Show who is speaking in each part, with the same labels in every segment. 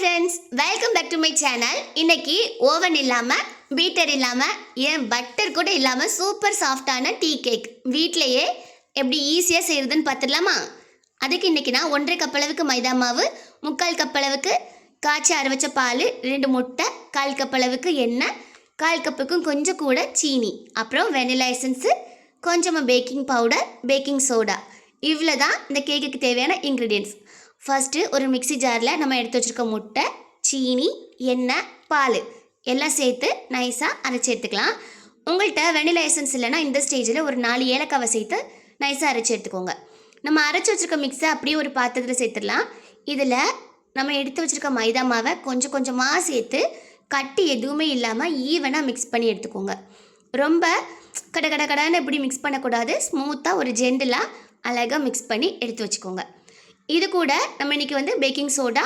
Speaker 1: friends, welcome back to my channel. இன்னைக்கு oven இல்லாம Peter இல்லாம ஏன் பட்டர் கூட இல்லாம சூப்பர் சாஃப்டான டீ கேக் வீட்லயே எப்படி ஈஸியா செய்யறதுன்னு பார்த்துடலாமா? அதுக்கு இன்னைக்கு நான் 1.5 கப் அளவுக்கு மைதா மாவு, 3/4 கப் அளவுக்கு காய்ச்சி ஆற வச்ச பால், 2 முட்டை, 1/4 கப் அளவுக்கு எண்ணெய், 1/4 கப்புக்கும் கொஞ்சம் கூட சீனி, அப்புறம் வெனிலா எசன்ஸ், கொஞ்சமா பேக்கிங் பவுடர், பேக்கிங் சோடா, இவ்வளோதான் இந்த கேக்குக்கு தேவையான இன்க்ரீடியன்ட்ஸ். ஃபஸ்ட்டு ஒரு மிக்சி ஜாரில் நம்ம எடுத்து வச்சுருக்க முட்டை, சீனி, எண்ணெய், பால் எல்லாம் சேர்த்து நைஸாக அரைச்சி எடுத்துக்கலாம். உங்கள்கிட்ட வெனிலா எசன்ஸ் இல்லைன்னா இந்த ஸ்டேஜில் ஒரு 4 ஏலக்காவை சேர்த்து நைஸாக அரைச்சி எடுத்துக்கோங்க. நம்ம அரைச்சி வச்சுருக்க மிக்ஸை அப்படியே ஒரு பாத்திரத்தில் சேர்த்துடலாம். இதில் நம்ம எடுத்து வச்சுருக்க மைதா மாவை கொஞ்சம் கொஞ்சமாக சேர்த்து கட்டி எதுவுமே இல்லாமல் ஈவனாக மிக்ஸ் பண்ணி எடுத்துக்கோங்க. ரொம்ப கடான்னு எப்படி மிக்ஸ் பண்ணக்கூடாது, ஸ்மூத்தாக ஒரு ஜென்டிலாக அழகாக மிக்ஸ் பண்ணி எடுத்து வச்சுக்கோங்க. இது கூட நம்ம இன்றைக்கி பேக்கிங் சோடா,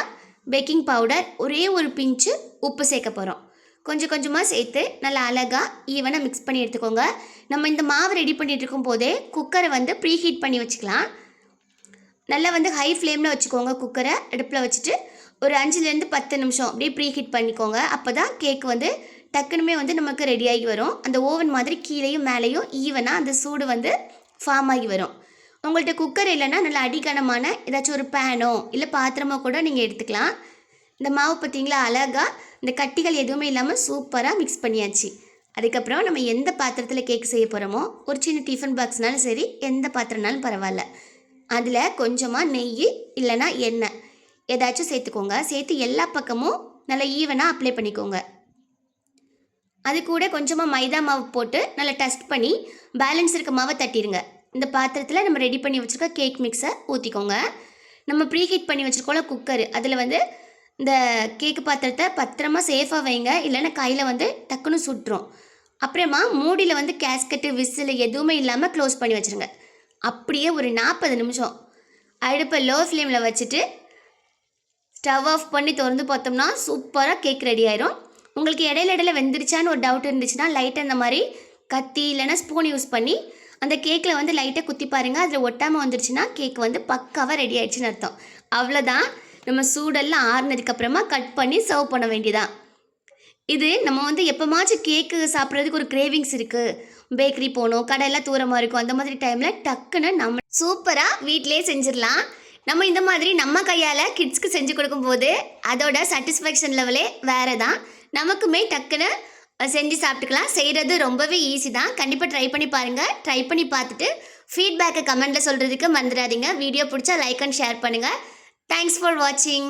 Speaker 1: பேக்கிங் பவுடர், ஒரே ஒரு பிஞ்சு உப்பு சேர்க்க போகிறோம். கொஞ்சம் கொஞ்சமாக சேர்த்து நல்லா அழகாக ஈவனாக மிக்ஸ் பண்ணி எடுத்துக்கோங்க. நம்ம இந்த மாவு ரெடி பண்ணிகிட்டு இருக்கும் போதே குக்கரை ப்ரீ ஹீட் பண்ணி வச்சுக்கலாம். நல்லா ஹை ஃப்ளேமில் வச்சுக்கோங்க. குக்கரை அடுப்பில் வச்சுட்டு ஒரு 5லேருந்து 10 நிமிஷம் அப்படியே ப்ரீ ஹீட் பண்ணிக்கோங்க. அப்போ தான் கேக் டக்குனுமே நமக்கு ரெடியாகி வரும். அந்த ஓவன் மாதிரி கீழேயும் மேலேயும் ஈவனாக அந்த சூடு ஃபார்ம் ஆகி வரும். உங்கள்கிட்ட குக்கர் இல்லைன்னா நல்லா அடிக்கனமான ஏதாச்சும் ஒரு பேனோ இல்லை பாத்திரமோ கூட நீங்கள் எடுத்துக்கலாம். இந்த மாவு பார்த்திங்களா அழகாக இந்த கட்டிகள் எதுவுமே இல்லாமல் சூப்பராக மிக்ஸ் பண்ணியாச்சு. அதுக்கப்புறம் நம்ம எந்த பாத்திரத்தில் கேக் செய்ய போகிறோமோ, ஒரு சின்ன டிஃபன் பாக்ஸ்னாலும் சரி, எந்த பாத்திரம்னாலும் பரவாயில்ல, அதில் கொஞ்சமாக நெய் இல்லைன்னா எண்ணெய் ஏதாச்சும் சேர்த்துக்கோங்க. சேர்த்து எல்லா பக்கமும் நல்லா ஈவனாக அப்ளை பண்ணிக்கோங்க. அது கூட கொஞ்சமாக மைதா மாவு போட்டு நல்லா டஸ்ட் பண்ணி பேலன்ஸ் இருக்க மாவை தட்டிடுங்க. இந்த பாத்திரத்தில் நம்ம ரெடி பண்ணி வச்சுருக்க கேக் மிக்ஸை ஊற்றிக்கோங்க. நம்ம ப்ரீ ஹீட் பண்ணி வச்சுருக்கோம்ல குக்கர், அதில் இந்த கேக்கு பாத்திரத்தை பத்திரமா சேஃபாக வைங்க, இல்லைன்னா கையில் டக்குன்னு சுட்டுரும். அப்புறமா மூடியில் கேஸ்கெட்டு, விசில் எதுவுமே இல்லாமல் க்ளோஸ் பண்ணி வச்சுருங்க. அப்படியே ஒரு 40 நிமிஷம் அடுப்பை லோ ஃப்ளேமில் வச்சுட்டு ஸ்டவ் ஆஃப் பண்ணி திறந்து பார்த்தோம்னா சூப்பராக கேக் ரெடி ஆயிரும். உங்களுக்கு இடையில வெந்துருச்சான்னு ஒரு டவுட் இருந்துச்சுன்னா லைட்டாக இந்த மாதிரி கத்தி இல்லைன்னா ஸ்பூன் யூஸ் பண்ணி அந்த கேக்கில் லைட்டாக குத்தி பாருங்கள். அதில் ஒட்டாமல் வந்துருச்சுன்னா கேக் பக்காவாக ரெடி ஆகிடுச்சின்னு அர்த்தம். அவ்வளோதான். நம்ம சூடெல்லாம் ஆறுனதுக்கப்புறமா கட் பண்ணி சர்வ் பண்ண வேண்டியதான். இது நம்ம எப்போமாச்சும் கேக்கு சாப்பிட்றதுக்கு ஒரு கிரேவிங்ஸ் இருக்குது, பேக்கரி போகணும், கடையெல்லாம் தூரமாக இருக்கும், அந்த மாதிரி டைமில் டக்குன்னு நம்ம சூப்பராக வீட்டிலே செஞ்சிடலாம். நம்ம இந்த மாதிரி நம்ம கையால் கிட்ஸ்க்கு செஞ்சு கொடுக்கும்போது அதோட சாட்டிஸ்ஃபேக்ஷன் லெவலே வேறு தான். நமக்குமே டக்குன்னு செஞ்சு சாப்பிட்டுக்கலாம். செய்கிறது ரொம்பவே ஈஸி தான். கண்டிப்பாக ட்ரை பண்ணி பாருங்கள். ட்ரை பண்ணி பார்த்துட்டு ஃபீட்பேக்கை கமெண்ட்டில் சொல்கிறதுக்கு மறந்துடாதீங்க. வீடியோ பிடிச்சா லைக் அண்ட் ஷேர் பண்ணுங்கள். தேங்க்ஸ் ஃபார் வாட்சிங்.